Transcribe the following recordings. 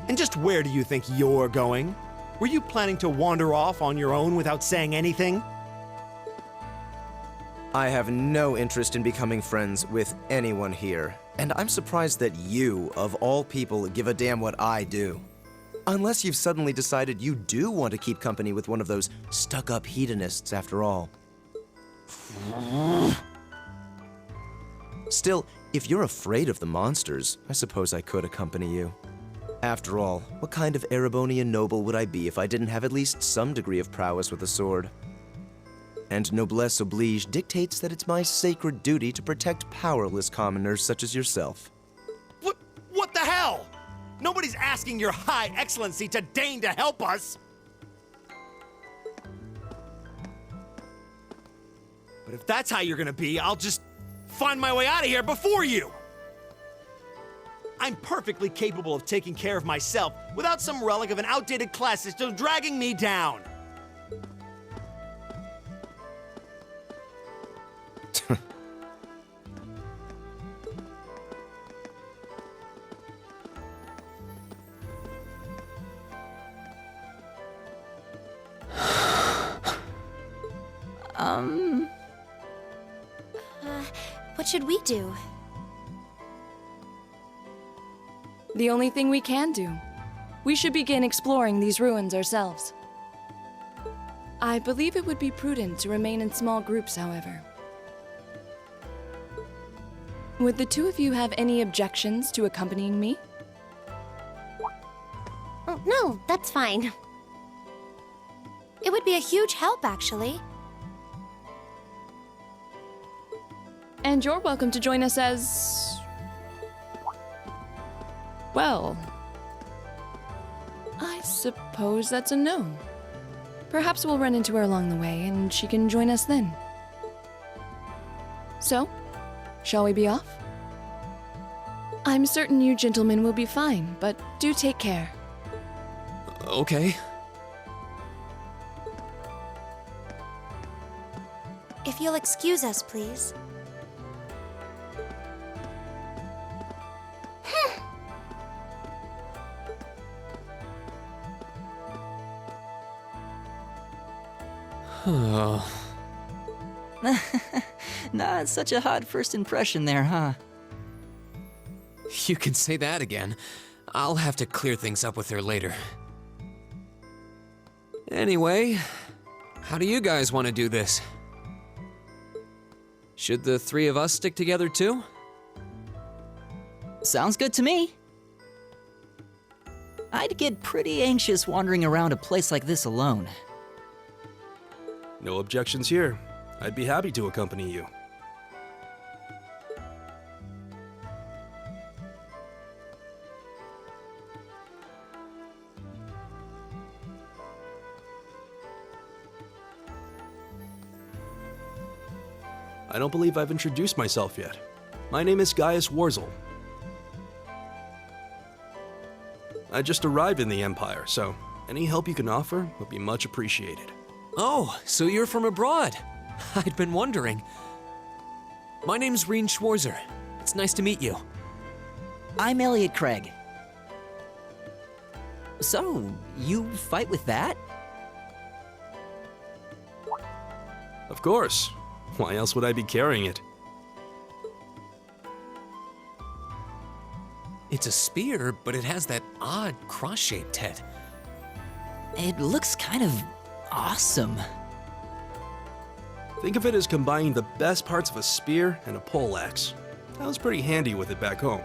And just where do you think you're going? Were you planning to wander off on your own without saying anything? I have no interest in becoming friends with anyone here, and I'm surprised that you, of all people, give a damn what I do. Unless you've suddenly decided you do want to keep company with one of those stuck-up hedonists after all. Still, if you're afraid of the monsters, I suppose I could accompany you. After all, what kind of Erebonian noble would I be if I didn't have at least some degree of prowess with a sword? And noblesse oblige dictates that it's my sacred duty to protect powerless commoners such as yourself. What the hell? Nobody's asking your High Excellency to deign to help us! But if that's how you're gonna be, I'll just find my way out of here before you! I'm perfectly capable of taking care of myself without some relic of an outdated class system dragging me down! What should we do? The only thing we can do. We should begin exploring these ruins ourselves. I believe it would be prudent to remain in small groups, however. Would the two of you have any objections to accompanying me? Oh, no, that's fine. It would be a huge help, actually. And you're welcome to join us as... well... I suppose that's a no. Perhaps we'll run into her along the way, and she can join us then. So, shall we be off? I'm certain you gentlemen will be fine, but do take care. Okay. If you'll excuse us, please. Oh. Not such a hot first impression there, huh? You can say that again. I'll have to clear things up with her later. Anyway, how do you guys want to do this? Should the three of us stick together too? Sounds good to me. I'd get pretty anxious wandering around a place like this alone. No objections here. I'd be happy to accompany you. I don't believe I've introduced myself yet. My name is Gaius Warzel. I just arrived in the Empire, so any help you can offer would be much appreciated. Oh, so you're from abroad. I'd been wondering. My name's Reen Schwarzer. It's nice to meet you. I'm Elliot Craig. So, you fight with that? Of course. Why else would I be carrying it? It's a spear, but it has that odd cross-shaped head. It looks kind of awesome. Think of it as combining the best parts of a spear and a poleaxe. I was pretty handy with it back home.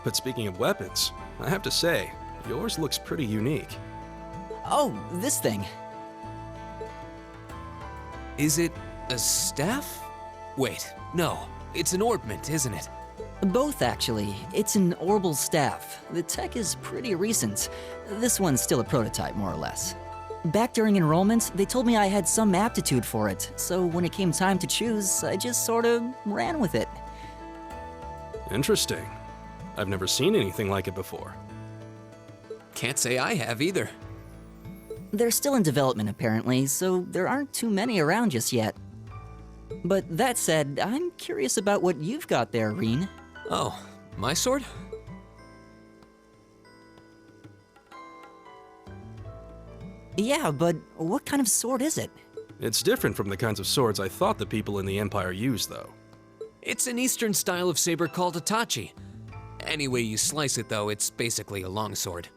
But speaking of weapons, I have to say, yours looks pretty unique. Oh, this thing. Is it a staff? Wait, no. It's an orbment, isn't it? Both, actually. It's an orbal staff. The tech is pretty recent. This one's still a prototype, more or less. Back during enrollment, they told me I had some aptitude for it, so when it came time to choose, I just sort of ran with it. Interesting. I've never seen anything like it before. Can't say I have either. They're still in development, apparently, so there aren't too many around just yet. But that said, I'm curious about what you've got there, Reen. Oh, my sword? Yeah, but what kind of sword is it? It's different from the kinds of swords I thought the people in the Empire used, though. It's an Eastern style of saber called a tachi. Any way you slice it, though, it's basically a longsword.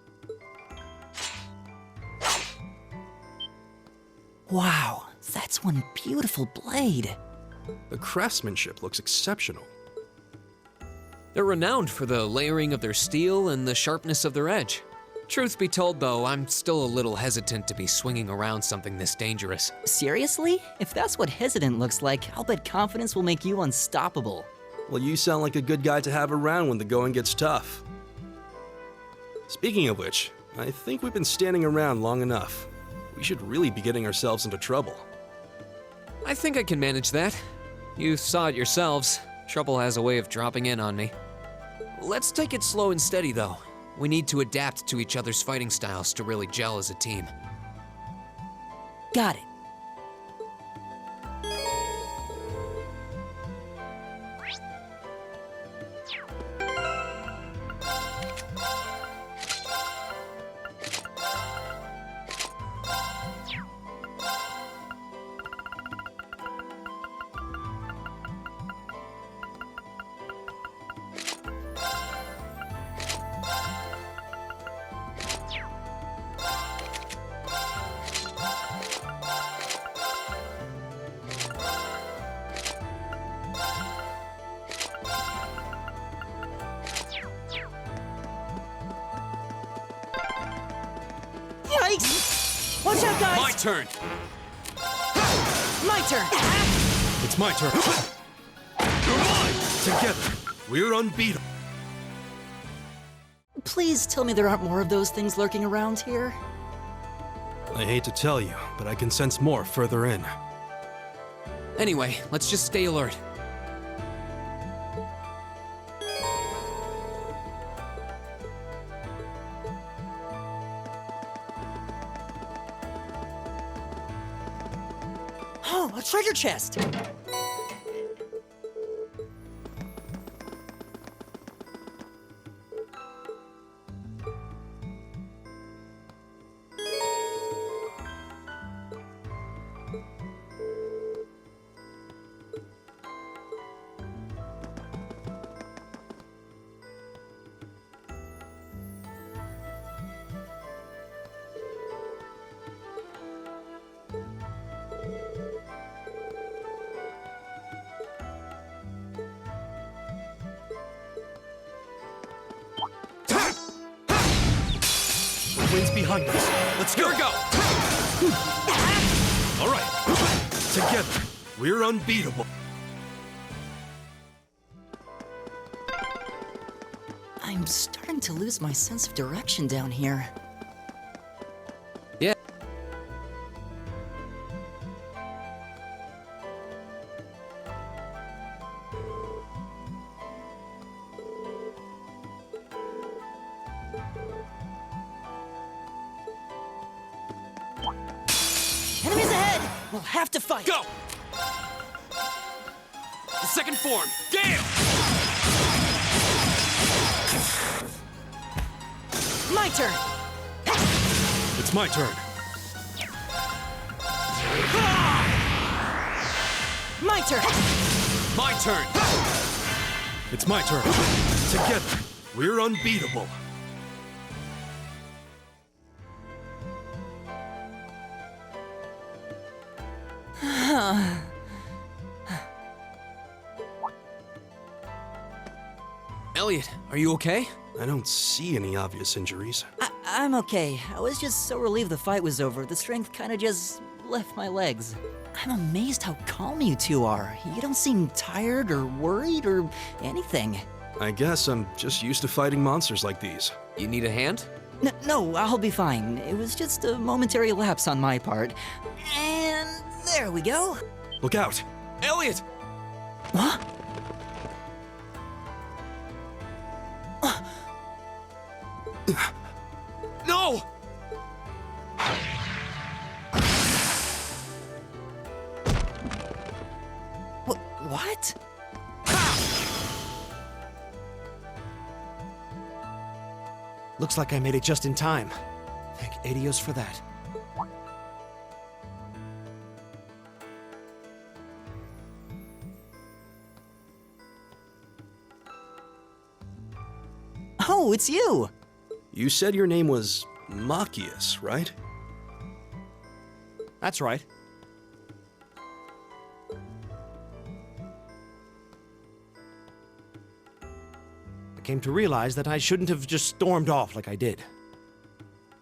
Wow, that's one beautiful blade. The craftsmanship looks exceptional. They're renowned for the layering of their steel and the sharpness of their edge. Truth be told, though, I'm still a little hesitant to be swinging around something this dangerous. Seriously? If that's what hesitant looks like, I'll bet confidence will make you unstoppable. Well, you sound like a good guy to have around when the going gets tough. Speaking of which, I think we've been standing around long enough. We should really be getting ourselves into trouble. I think I can manage that. You saw it yourselves. Trouble has a way of dropping in on me. Let's take it slow and steady, though. We need to adapt to each other's fighting styles to really gel as a team. Got it. Yikes! Watch out, guys! My turn! My turn! It's my turn. You're mine! Together, we're unbeatable. Please tell me there aren't more of those things lurking around here. I hate to tell you, but I can sense more further in. Anyway, let's just stay alert. Oh, a treasure chest! The wind's behind us. Let's go. Here we go! All right, together, we're unbeatable. I'm starting to lose my sense of direction down here. Yeah. Enemies ahead! We'll have to fight! Go! The second form, Gale! My turn! It's my turn. My turn! My turn! It's my turn. Together, we're unbeatable. Elliot, are you okay? I don't see any obvious injuries. I'm okay. I was just so relieved the fight was over. The strength kinda just left my legs. I'm amazed how calm you two are. You don't seem tired or worried or anything. I guess I'm just used to fighting monsters like these. You need a hand? No, I'll be fine. It was just a momentary lapse on my part. And there we go. Look out! Elliot! What? No! What? Looks like I made it just in time. Thank Adios for that. Oh, it's you! You said your name was Machias, right? That's right. I came to realize that I shouldn't have just stormed off like I did.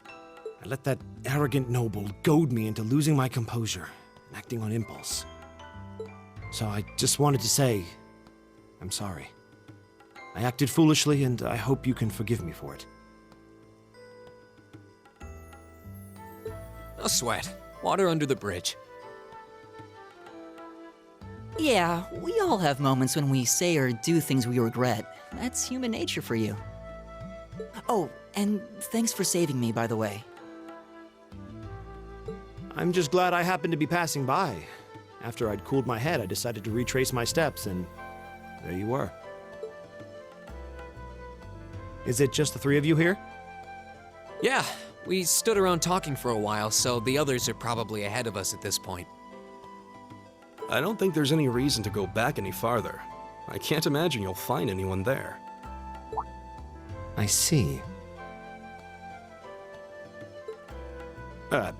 I let that arrogant noble goad me into losing my composure and acting on impulse. So I just wanted to say, I'm sorry. I acted foolishly, and I hope you can forgive me for it. No sweat. Water under the bridge. Yeah, we all have moments when we say or do things we regret. That's human nature for you. Oh, and thanks for saving me, by the way. I'm just glad I happened to be passing by. After I'd cooled my head, I decided to retrace my steps, and there you were. Is it just the three of you here? Yeah, we stood around talking for a while, so the others are probably ahead of us at this point. I don't think there's any reason to go back any farther. I can't imagine you'll find anyone there. I see. I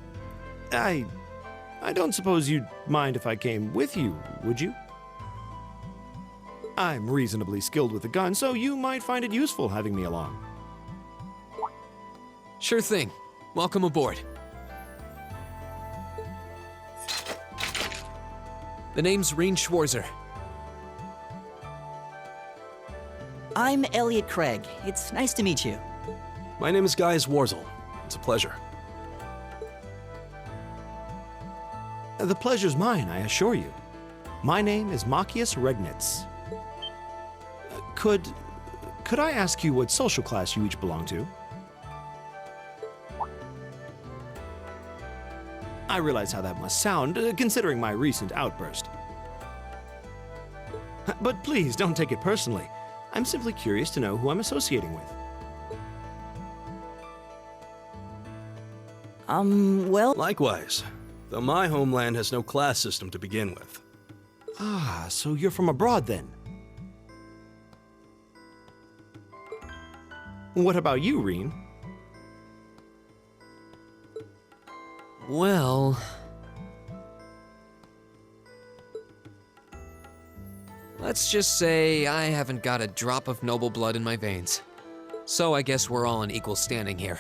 don't suppose you'd mind if I came with you, would you? I'm reasonably skilled with a gun, so you might find it useful having me along. Sure thing. Welcome aboard. The name's Reen Schwarzer. I'm Elliot Craig. It's nice to meet you. My name is Guy Warzel. It's a pleasure. The pleasure's mine, I assure you. My name is Machias Regnitz. Could I ask you what social class you each belong to? I realize how that must sound, considering my recent outburst. But please, don't take it personally. I'm simply curious to know who I'm associating with. Well... Likewise, though my homeland has no class system to begin with. Ah, so you're from abroad then? What about you, Reen? Well... let's just say I haven't got a drop of noble blood in my veins. So I guess we're all in equal standing here.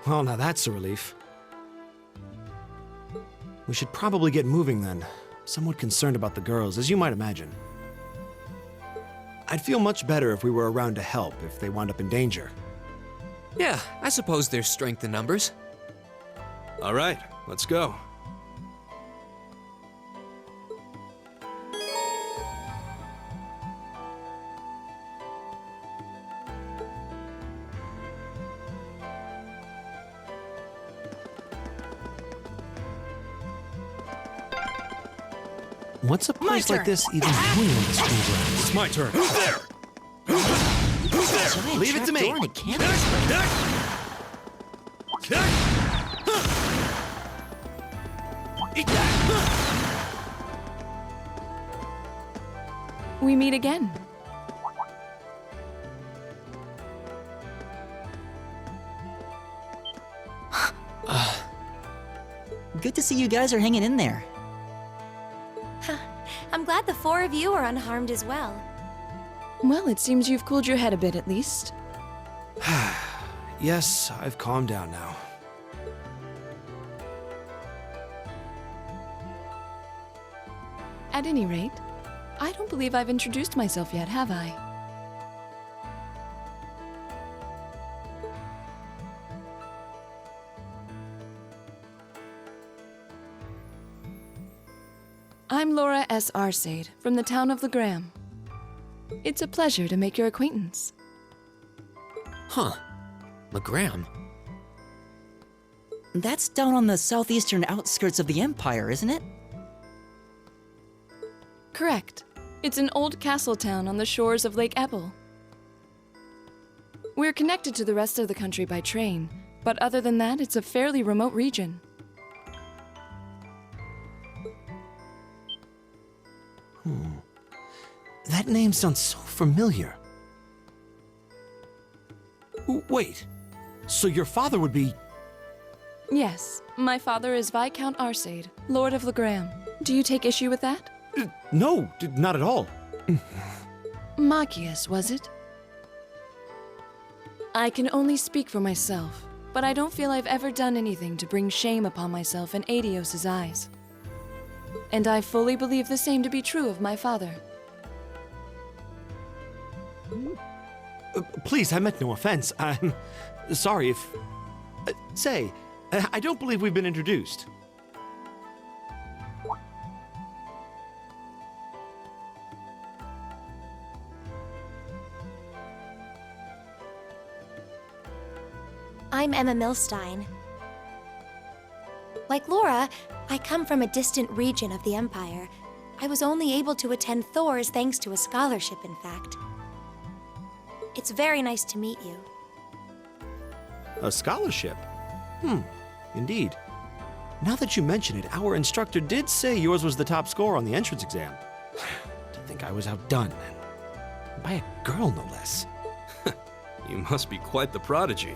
Well, now that's a relief. We should probably get moving then. Somewhat concerned about the girls, as you might imagine. I'd feel much better if we were around to help if they wound up in danger. Yeah, I suppose there's strength in numbers. All right, let's go. What's a place like this even doing on this playground? It's my turn. Who's there? Giant Leave it to me. trapdoor and a canvas spray. We meet again. Good to see you guys are hanging in there. I'm glad the four of you are unharmed as well. Well, it seems you've cooled your head a bit at least. Yes, I've calmed down now. At any rate, I don't believe I've introduced myself yet, have I? I'm Laura S. Arcade, from the town of Legram. It's a pleasure to make your acquaintance. Huh. Legram? That's down on the southeastern outskirts of the Empire, isn't it? Correct. It's an old castle town on the shores of Lake Ebble. We're connected to the rest of the country by train, but other than that, it's a fairly remote region. That name sounds so familiar. Wait, so your father would be... Yes, my father is Viscount Arcade, Lord of Legram. Do you take issue with that? No, not at all. Machias, was it? I can only speak for myself, but I don't feel I've ever done anything to bring shame upon myself in Adios's eyes. And I fully believe the same to be true of my father. Please, I meant no offense. I'm sorry if... say, I don't believe we've been introduced. I'm Emma Milstein. Like Laura, I come from a distant region of the Empire. I was only able to attend Thor's thanks to a scholarship, in fact. It's very nice to meet you. A scholarship? Indeed. Now that you mention it, our instructor did say yours was the top score on the entrance exam. To think I was outdone, and by a girl no less. You must be quite the prodigy.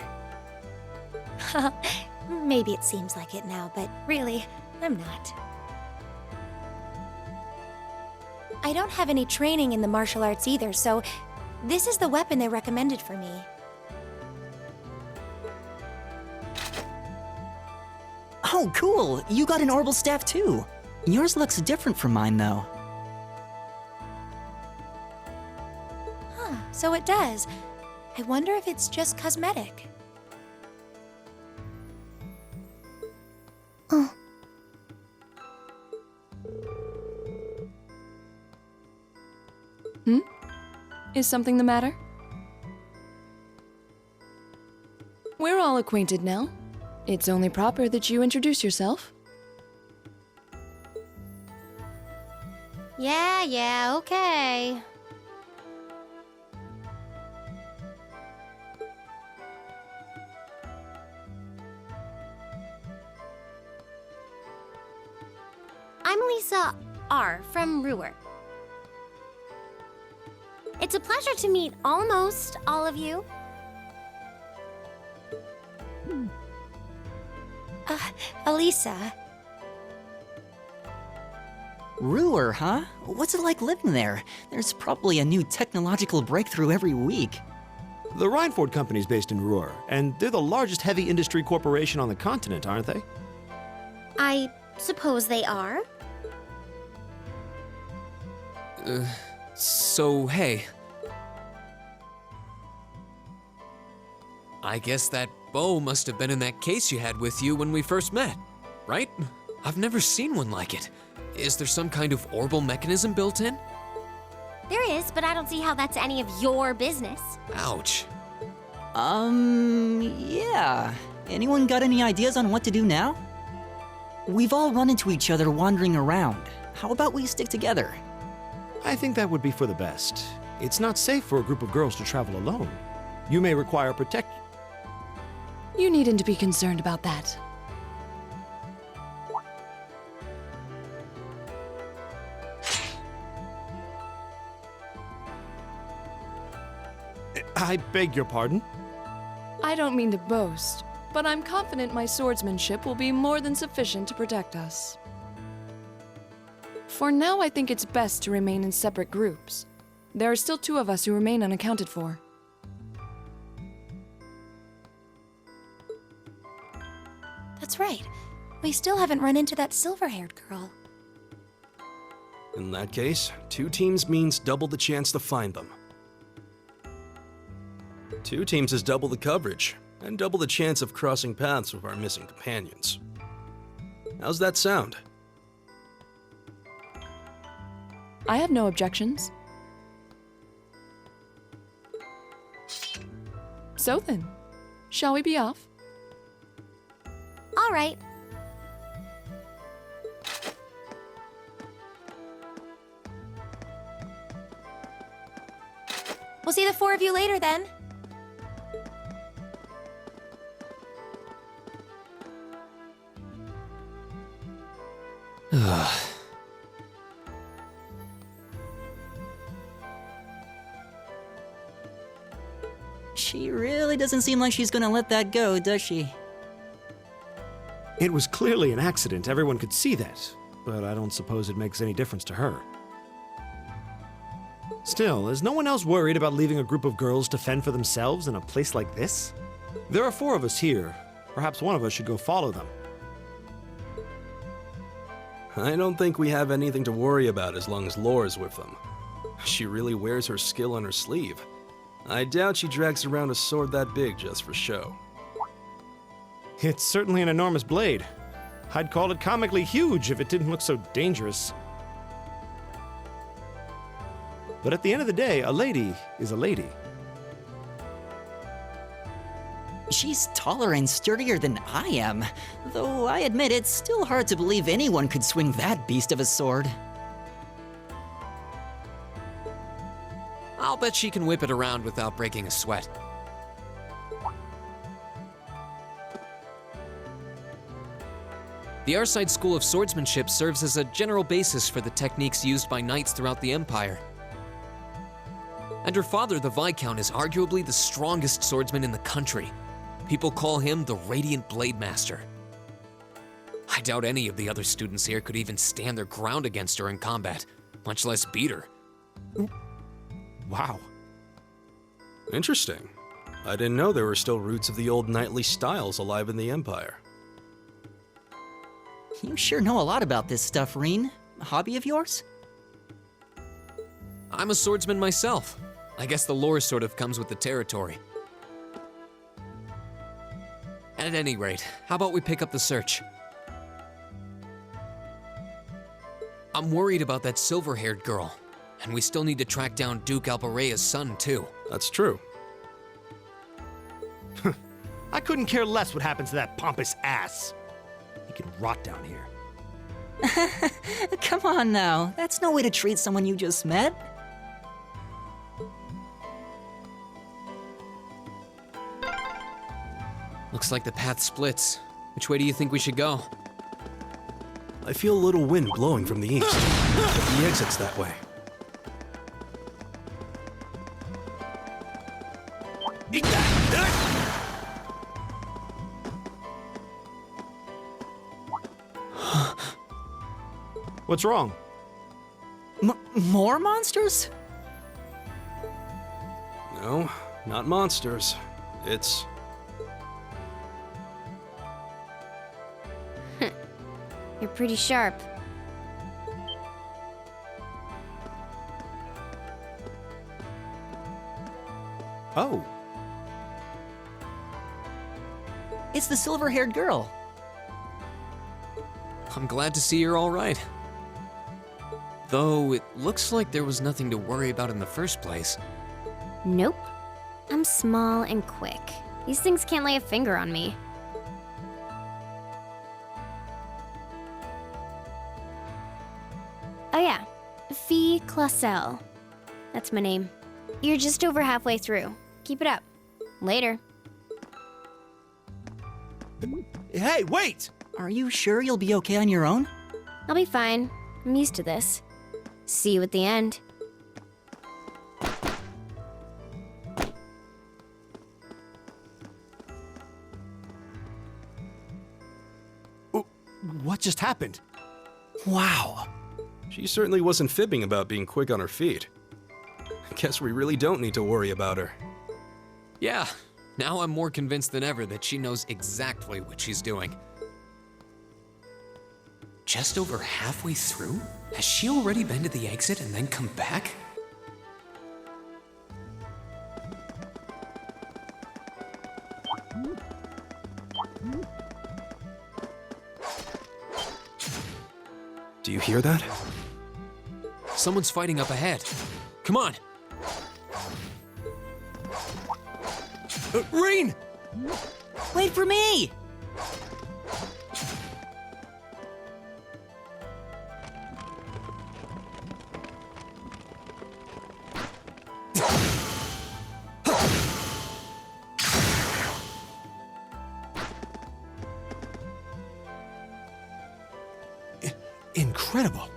Maybe it seems like it now, but really, I'm not. I don't have any training in the martial arts either, so this is the weapon they recommended for me. Oh, cool! You got an orbital staff too. Yours looks different from mine, though. Huh, so it does. I wonder if it's just cosmetic. Oh. Is something the matter? We're all acquainted now. It's only proper that you introduce yourself. Yeah, okay. I'm Lisa R. from Ruhr. It's a pleasure to meet almost all of you. Elisa. Ruhr, huh? What's it like living there? There's probably a new technological breakthrough every week. The Rhineford Company's based in Ruhr, and they're the largest heavy industry corporation on the continent, aren't they? I suppose they are. So, hey. I guess that bow must have been in that case you had with you when we first met, right? I've never seen one like it. Is there some kind of orbital mechanism built in? There is, but I don't see how that's any of your business. Ouch. Yeah. Anyone got any ideas on what to do now? We've all run into each other wandering around. How about we stick together? I think that would be for the best. It's not safe for a group of girls to travel alone. You may require protection. You needn't to be concerned about that. I beg your pardon? I don't mean to boast, but I'm confident my swordsmanship will be more than sufficient to protect us. For now, I think it's best to remain in separate groups. There are still 2 of us who remain unaccounted for. That's right. We still haven't run into that silver-haired girl. In that case, 2 teams means double the chance to find them. 2 teams is double the coverage, and double the chance of crossing paths with our missing companions. How's that sound? I have no objections. So then, shall we be off? All All right. We'll see the four of you later then. She really doesn't seem like she's gonna let that go, does she? It was clearly an accident, everyone could see that, but I don't suppose it makes any difference to her. Still, is no one else worried about leaving a group of girls to fend for themselves in a place like this? There are four of us here. Perhaps one of us should go follow them. I don't think we have anything to worry about as long as Laura's with them. She really wears her skill on her sleeve. I doubt she drags around a sword that big just for show. It's certainly an enormous blade. I'd call it comically huge if it didn't look so dangerous. But at the end of the day, a lady is a lady. She's taller and sturdier than I am, though I admit it's still hard to believe anyone could swing that beast of a sword. I'll bet she can whip it around without breaking a sweat. The Arside School of Swordsmanship serves as a general basis for the techniques used by knights throughout the Empire. And her father, the Viscount, is arguably the strongest swordsman in the country. People call him the Radiant Blade Master. I doubt any of the other students here could even stand their ground against her in combat, much less beat her. Wow. Interesting. I didn't know there were still roots of the old knightly styles alive in the Empire. You sure know a lot about this stuff, Reen. A hobby of yours? I'm a swordsman myself. I guess the lore sort of comes with the territory. At any rate, how about we pick up the search? I'm worried about that silver-haired girl, and we still need to track down Duke Albarea's son, too. That's true. I couldn't care less what happens to that pompous ass. He can rot down here. Come on now, that's no way to treat someone you just met. Looks like the path splits. Which way do you think we should go? I feel a little wind blowing from the east. The exit's that way. What's wrong? More monsters? No, not monsters. It's... You're pretty sharp. Oh. It's the silver-haired girl. I'm glad to see you're all right. Though it looks like there was nothing to worry about in the first place. Nope. I'm small and quick. These things can't lay a finger on me. Oh yeah, Fee Clausel. That's my name. You're just over halfway through. Keep it up. Later. Hey, wait! Are you sure you'll be okay on your own? I'll be fine. I'm used to this. See you at the end. What just happened? Wow. She certainly wasn't fibbing about being quick on her feet. Guess we really don't need to worry about her. Yeah, now I'm more convinced than ever that she knows exactly what she's doing. Just over halfway through? Has she already been to the exit and then come back? Do you hear that? Someone's fighting up ahead. Come on! Reen! Wait for me! incredible.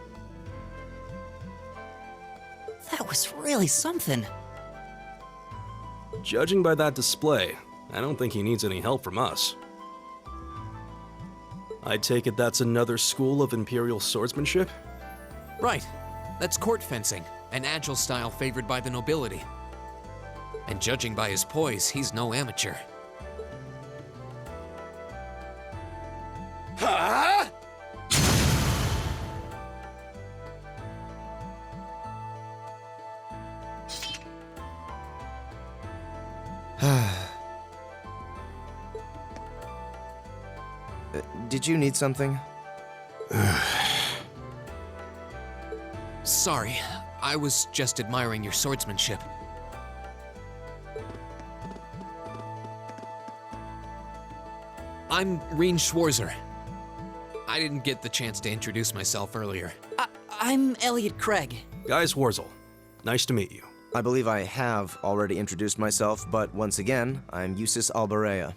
That was really something. Judging by that display, I don't think he needs any help from us. I take it that's another school of Imperial swordsmanship? Right. That's court fencing, an agile style favored by the nobility. And judging by his poise, he's no amateur. Huh? Did you need something? Sorry, I was just admiring your swordsmanship. I'm Reen Schwarzer. I didn't get the chance to introduce myself earlier. I'm Elliot Craig. Guys Warzel, nice to meet you. I believe I have already introduced myself, but once again, I'm Eustace Alberea.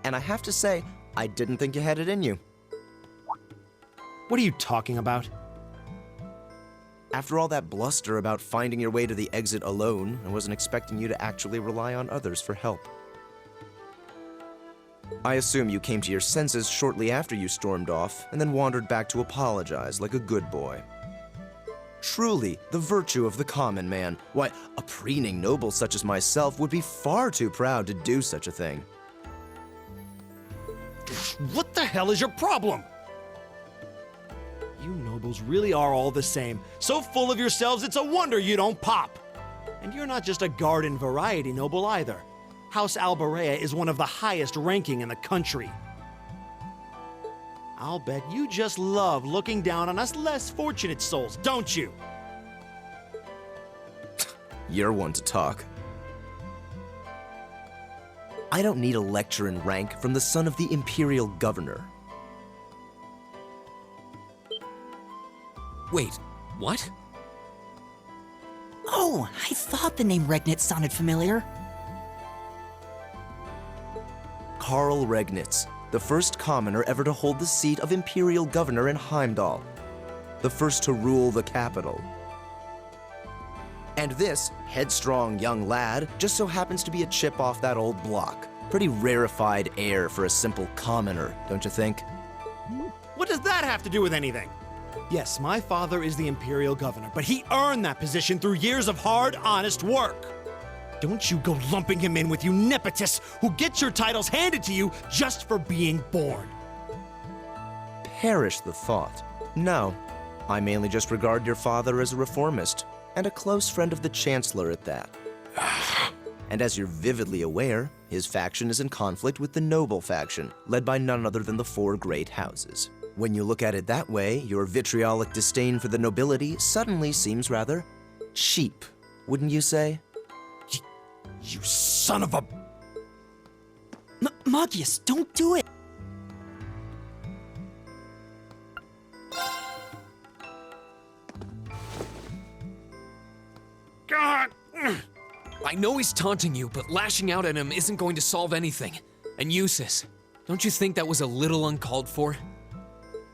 And I have to say, I didn't think you had it in you. What are you talking about? After all that bluster about finding your way to the exit alone, I wasn't expecting you to actually rely on others for help. I assume you came to your senses shortly after you stormed off, and then wandered back to apologize like a good boy. Truly, the virtue of the common man. Why, a preening noble such as myself would be far too proud to do such a thing. What the hell is your problem? You nobles really are all the same. So full of yourselves, it's a wonder you don't pop. And you're not just a garden variety noble either. House Alberea is one of the highest ranking in the country. I'll bet you just love looking down on us less fortunate souls, don't you? You're one to talk. I don't need a lecture in rank from the son of the Imperial Governor. Wait, what? Oh, I thought the name Regnitz sounded familiar. Karl Regnitz, the first commoner ever to hold the seat of Imperial Governor in Heimdall. The first to rule the capital. And this headstrong young lad just so happens to be a chip off that old block. Pretty rarefied air for a simple commoner, don't you think? What does that have to do with anything? Yes, my father is the Imperial Governor, but he earned that position through years of hard, honest work. Don't you go lumping him in with you nepotists who get your titles handed to you just for being born. Perish the thought. No, I mainly just regard your father as a reformist, and a close friend of the Chancellor at that. And as you're vividly aware, his faction is in conflict with the noble faction, led by none other than the four great houses. When you look at it that way, your vitriolic disdain for the nobility suddenly seems rather cheap, wouldn't you say? You son of a... Magius, don't do it! God! I know he's taunting you, but lashing out at him isn't going to solve anything. And Eustace, don't you think that was a little uncalled for?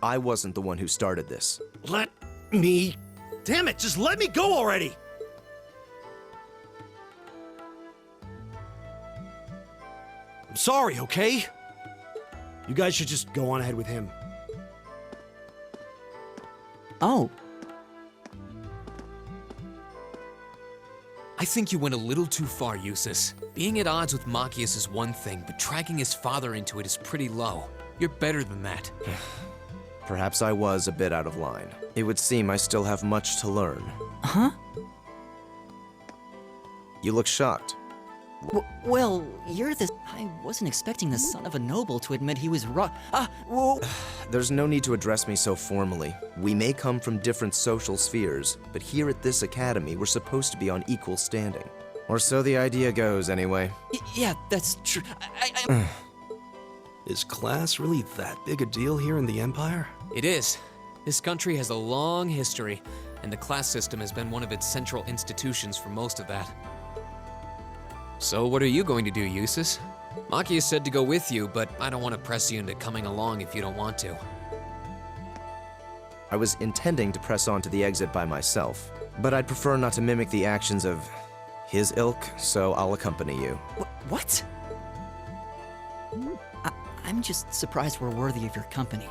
I wasn't the one who started this. Let me... Damn it, just let me go already! I'm sorry, okay? You guys should just go on ahead with him. Oh, I think you went a little too far, Eustace. Being at odds with Machias is one thing, but dragging his father into it is pretty low. You're better than that. Perhaps I was a bit out of line. It would seem I still have much to learn. huh? You look shocked. Well, you're the... I wasn't expecting the son of a noble to admit he was whoa. There's no need to address me so formally. We may come from different social spheres, but here at this academy, we're supposed to be on equal standing. Or so the idea goes, anyway. Yeah, that's true. I Is class really that big a deal here in the Empire? It is. This country has a long history, and the class system has been one of its central institutions for most of that. So what are you going to do, Eustace? Machias said to go with you, but I don't want to press you into coming along if you don't want to. I was intending to press on to the exit by myself, but I'd prefer not to mimic the actions of his ilk, so I'll accompany you. What? I'm just surprised we're worthy of your company.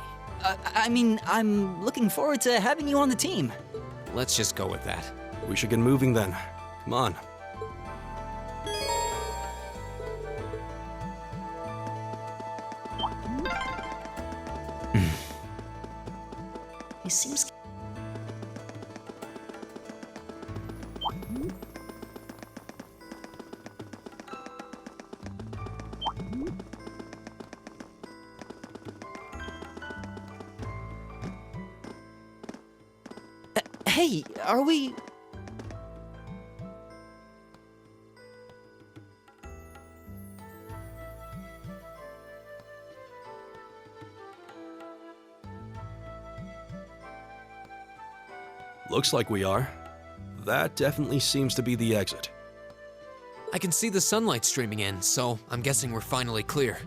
I mean, I'm looking forward to having you on the team. Let's just go with that. We should get moving then. Come on. He seems... Hey, are we... Looks like we are. That definitely seems to be the exit. I can see the sunlight streaming in, so I'm guessing we're finally clear.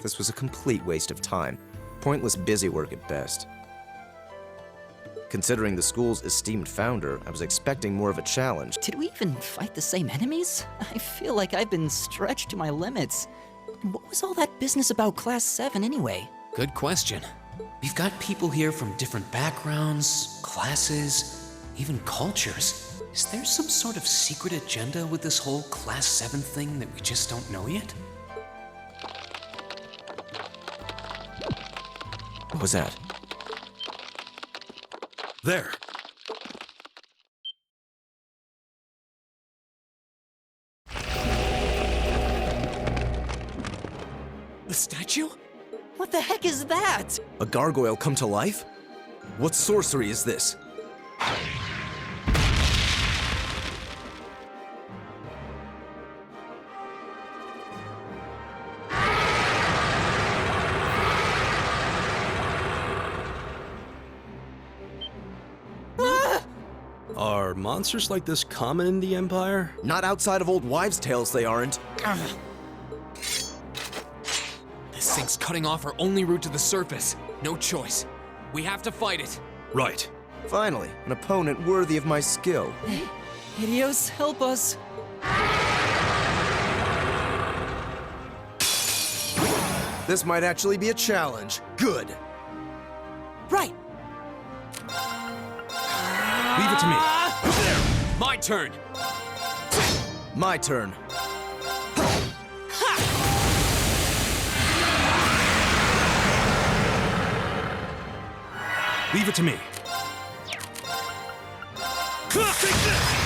This was a complete waste of time. Pointless busywork at best. Considering the school's esteemed founder, I was expecting more of a challenge. Did we even fight the same enemies? I feel like I've been stretched to my limits. And what was all that business about Class 7 anyway? Good question. We've got people here from different backgrounds, classes, even cultures. Is there some sort of secret agenda with this whole Class 7 thing that we just don't know yet? What was that? There. The statue? What the heck is that? A gargoyle come to life? What sorcery is this? Are monsters like this common in the Empire? Not outside of old wives' tales, they aren't. This thing's cutting off our only route to the surface. No choice. We have to fight it. Right. Finally, an opponent worthy of my skill. Hideos, help us. This might actually be a challenge. Good. Right. Leave it to me. My turn! My turn. Leave it to me. Take this!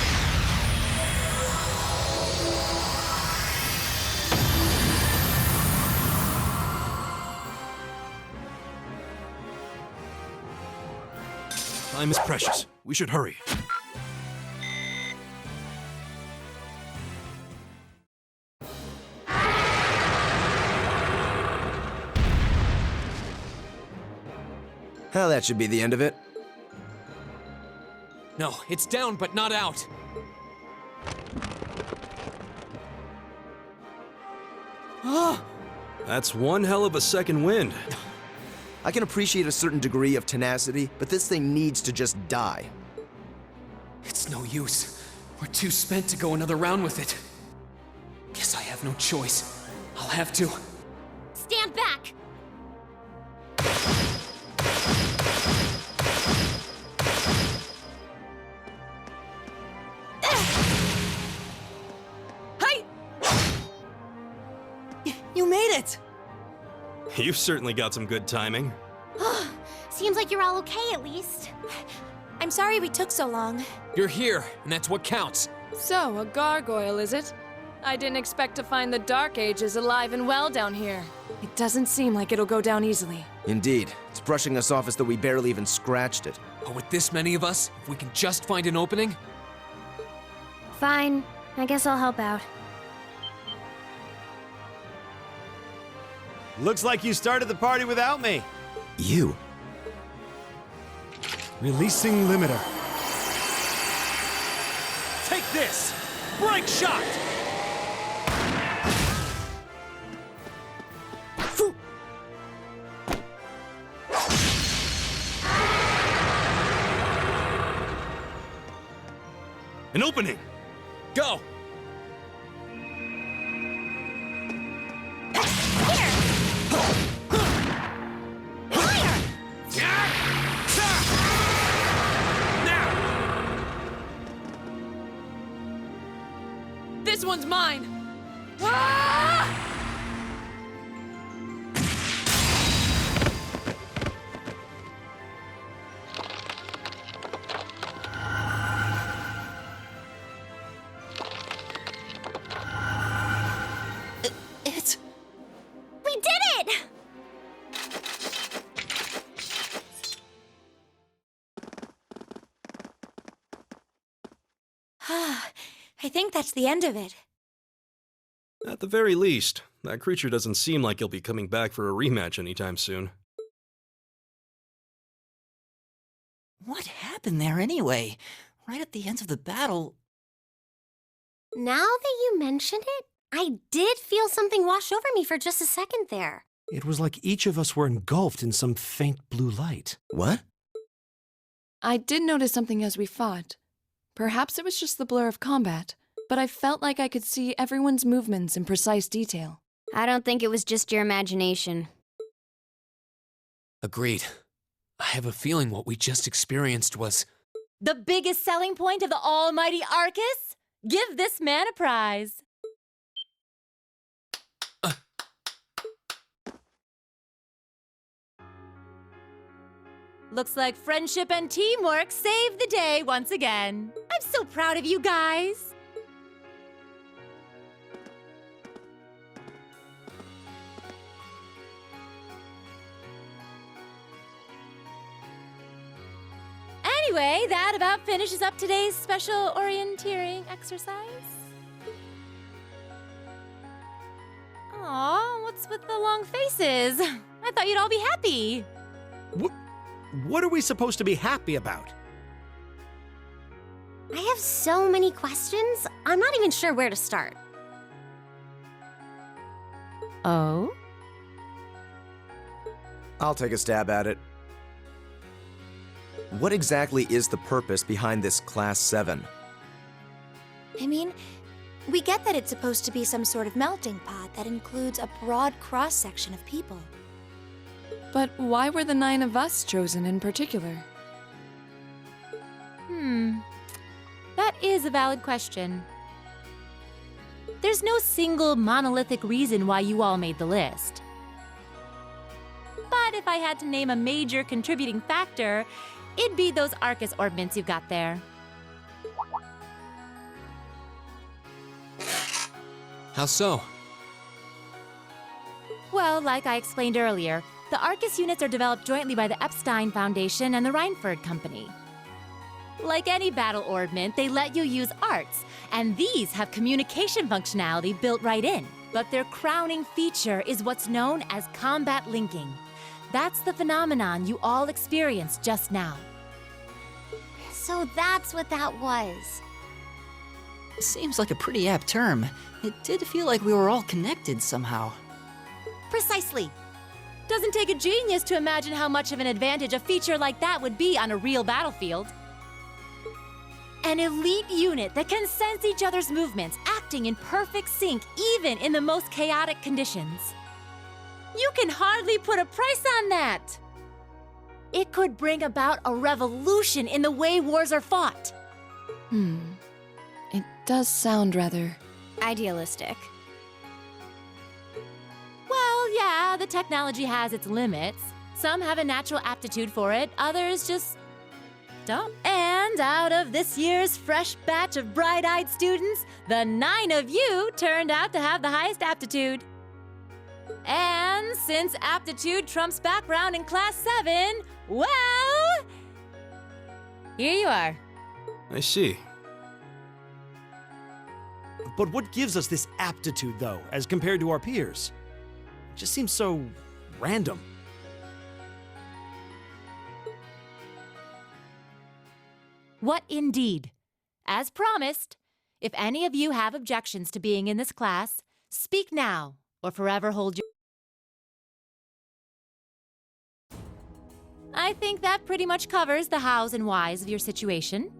Time is precious. We should hurry. Well, that should be the end of it. No, it's down but not out. That's one hell of a second wind. I can appreciate a certain degree of tenacity, but this thing needs to just die. It's no use. We're too spent to go another round with it. Guess I have no choice. I'll have to. Stand back! Hey! You made it! You've certainly got some good timing. Seems like you're all okay at least. I'm sorry we took so long. You're here, and that's what counts. So, a gargoyle, is it? I didn't expect to find the Dark Ages alive and well down here. It doesn't seem like it'll go down easily. Indeed, it's brushing us off as though we barely even scratched it. But with this many of us, if we can just find an opening, Fine. I guess I'll help out. Looks like you started the party without me. You? Releasing limiter. Take this! Break shot! opening! Go! This one's mine! Ah! It's... We did it! I think that's the end of it. At the very least, that creature doesn't seem like he'll be coming back for a rematch anytime soon. What happened there anyway? Right at the end of the battle... Now that you mention it, I did feel something wash over me for just a second there. It was like each of us were engulfed in some faint blue light. What? I did notice something as we fought. Perhaps it was just the blur of combat, but I felt like I could see everyone's movements in precise detail. I don't think it was just your imagination. Agreed. I have a feeling what we just experienced was... The biggest selling point of the almighty Arcus? Give this man a prize. Looks like friendship and teamwork saved the day once again. I'm so proud of you guys. Anyway, that about finishes up today's special orienteering exercise. Aw, what's with the long faces? I thought you'd all be happy. What are we supposed to be happy about? I have so many questions, I'm not even sure where to start. Oh? I'll take a stab at it. What exactly is the purpose behind this Class 7? I mean, we get that it's supposed to be some sort of melting pot that includes a broad cross-section of people. But why were the 9 of us chosen in particular? That is a valid question. There's no single monolithic reason why you all made the list. But if I had to name a major contributing factor, it'd be those Arcus orbments you've got there. How so? Well, like I explained earlier, the Arcus units are developed jointly by the Epstein Foundation and the Reinford Company. Like any battle orbment, they let you use arts, and these have communication functionality built right in. But their crowning feature is what's known as combat linking. That's the phenomenon you all experienced just now. So that's what that was. Seems like a pretty apt term. It did feel like we were all connected somehow. Precisely. Doesn't take a genius to imagine how much of an advantage a feature like that would be on a real battlefield. An elite unit that can sense each other's movements, acting in perfect sync even in the most chaotic conditions. You can hardly put a price on that. It could bring about a revolution in the way wars are fought. It does sound rather... Idealistic. Well, yeah, the technology has its limits. Some have a natural aptitude for it, others just don't. And out of this year's fresh batch of bright-eyed students, the 9 of you turned out to have the highest aptitude. And since aptitude trumps background in Class 7, well, here you are. I see. But what gives us this aptitude, though, as compared to our peers? It just seems so random. What indeed? As promised, if any of you have objections to being in this class, speak now or forever hold your... I think that pretty much covers the hows and whys of your situation.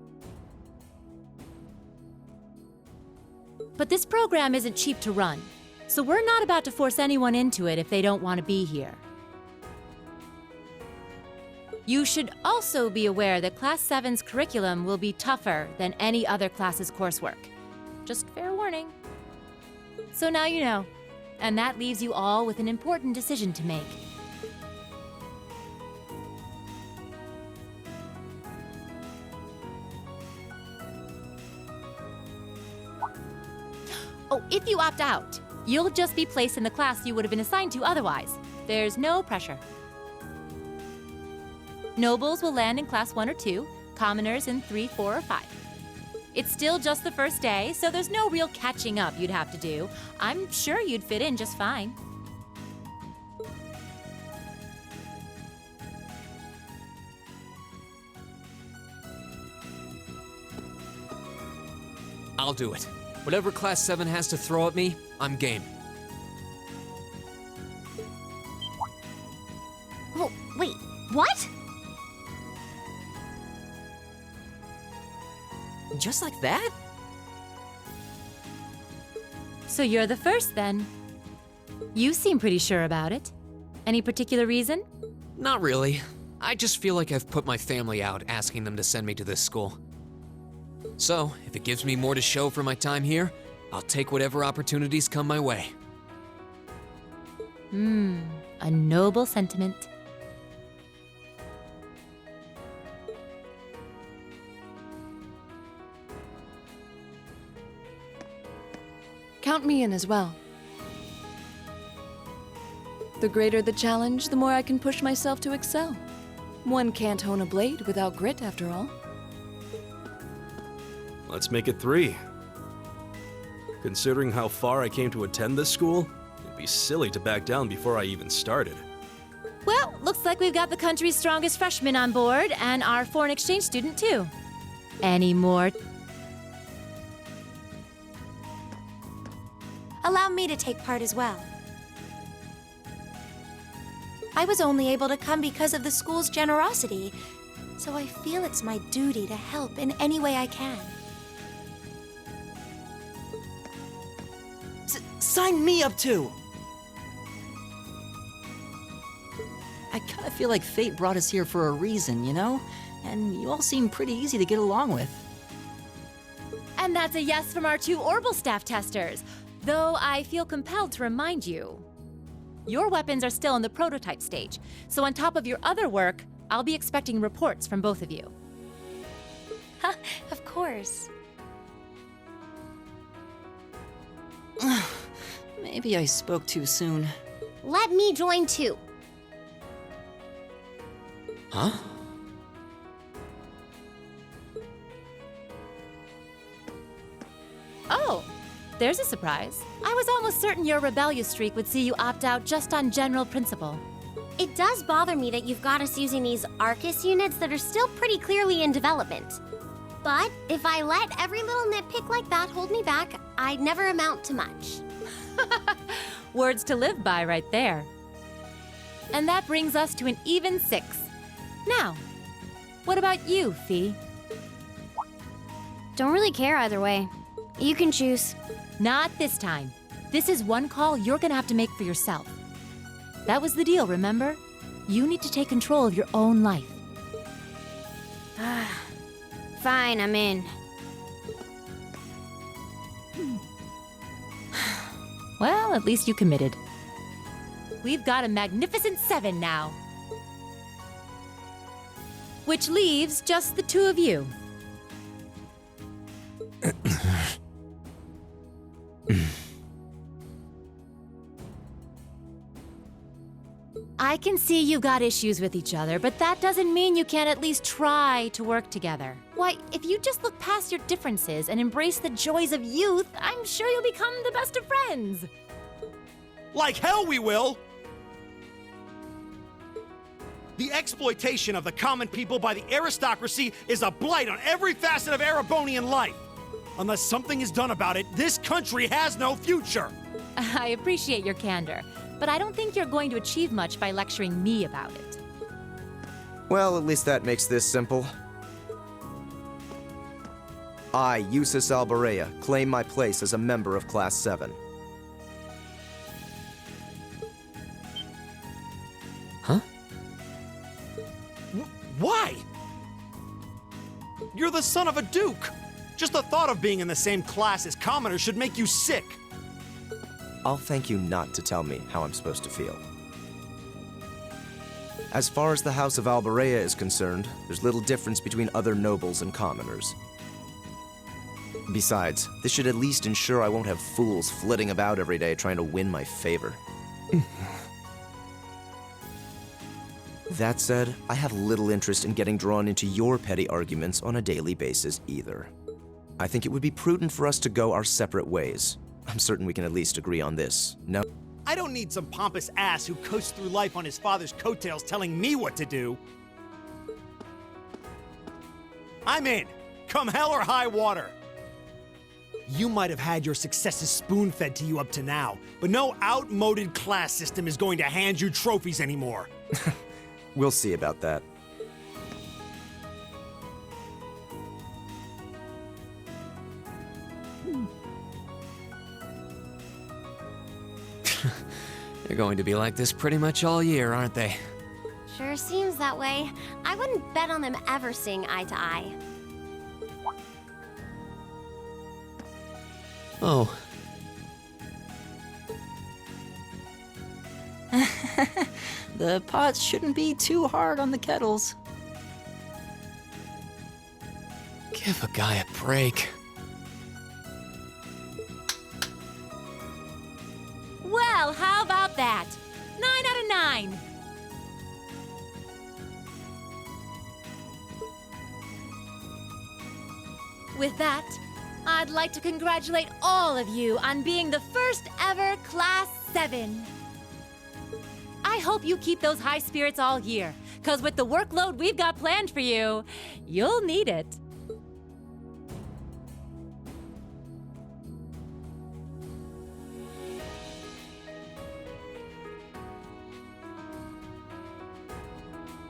But this program isn't cheap to run, so we're not about to force anyone into it if they don't want to be here. You should also be aware that Class 7's curriculum will be tougher than any other class's coursework. Just fair warning. So now you know, and that leaves you all with an important decision to make. Oh, if you opt out, you'll just be placed in the class you would have been assigned to otherwise. There's no pressure. Nobles will land in Class 1 or 2, commoners in 3, 4, or 5. It's still just the first day, so there's no real catching up you'd have to do. I'm sure you'd fit in just fine. I'll do it. Whatever Class 7 has to throw at me, I'm game. Oh, wait, what? Just like that? So you're the first, then. You seem pretty sure about it. Any particular reason? Not really. I just feel like I've put my family out asking them to send me to this school. So, if it gives me more to show for my time here, I'll take whatever opportunities come my way. A noble sentiment. Count me in as well. The greater the challenge, the more I can push myself to excel. One can't hone a blade without grit, after all. Let's make it 3. Considering how far I came to attend this school, it'd be silly to back down before I even started. Well, looks like we've got the country's strongest freshman on board, and our foreign exchange student, too. Any more? Allow me to take part as well. I was only able to come because of the school's generosity, so I feel it's my duty to help in any way I can. Sign me up too! I kinda feel like fate brought us here for a reason, you know? And you all seem pretty easy to get along with. And that's a yes from our 2 Orbital staff testers. Though I feel compelled to remind you, your weapons are still in the prototype stage, so on top of your other work, I'll be expecting reports from both of you. Of course. Maybe I spoke too soon. Let me join too. Huh? Oh, there's a surprise. I was almost certain your rebellious streak would see you opt out just on general principle. It does bother me that you've got us using these Arcus units that are still pretty clearly in development. But if I let every little nitpick like that hold me back, I'd never amount to much. Words to live by right there. And that brings us to an even 6. Now, what about you, Fee? Don't really care either way. You can choose. Not this time. This is one call you're gonna have to make for yourself. That was the deal, remember? You need to take control of your own life. Fine, I'm in. Well, at least you committed. We've got a magnificent 7 now. Which leaves just the 2 of you. I can see you got issues with each other, but that doesn't mean you can't at least try to work together. Why, if you just look past your differences and embrace the joys of youth, I'm sure you'll become the best of friends. Like hell we will! The exploitation of the common people by the aristocracy is a blight on every facet of Erebonian life. Unless something is done about it, this country has no future. I appreciate your candor, but I don't think you're going to achieve much by lecturing me about it. Well, at least that makes this simple. I, Eustace Alberea, claim my place as a member of Class 7. Huh? Why? You're the son of a duke. Just the thought of being in the same class as commoners should make you sick. I'll thank you not to tell me how I'm supposed to feel. As far as the House of Alberea is concerned, there's little difference between other nobles and commoners. Besides, this should at least ensure I won't have fools flitting about every day trying to win my favor. That said, I have little interest in getting drawn into your petty arguments on a daily basis either. I think it would be prudent for us to go our separate ways. I'm certain we can at least agree on this. No? I don't need some pompous ass who coasts through life on his father's coattails telling me what to do. I'm in, come hell or high water. You might have had your successes spoon-fed to you up to now, but no outmoded class system is going to hand you trophies anymore. We'll see about that. They're going to be like this pretty much all year, aren't they? Sure seems that way. I wouldn't bet on them ever seeing eye to eye. Oh. The pots shouldn't be too hard on the kettles. Give a guy a break. Well, how about that? 9 out of 9. With that, I'd like to congratulate all of you on being the first ever Class 7. I hope you keep those high spirits all year, because with the workload we've got planned for you, you'll need it.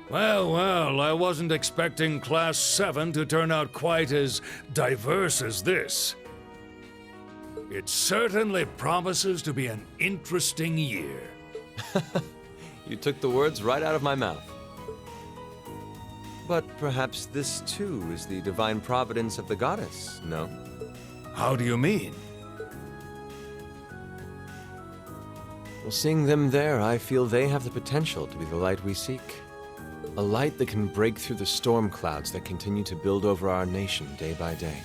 Well, well, I wasn't expecting Class 7 to turn out quite as diverse as this. It certainly promises to be an interesting year. You took the words right out of my mouth. But perhaps this too is the divine providence of the goddess, no? How do you mean? Well, seeing them there, I feel they have the potential to be the light we seek. A light that can break through the storm clouds that continue to build over our nation day by day.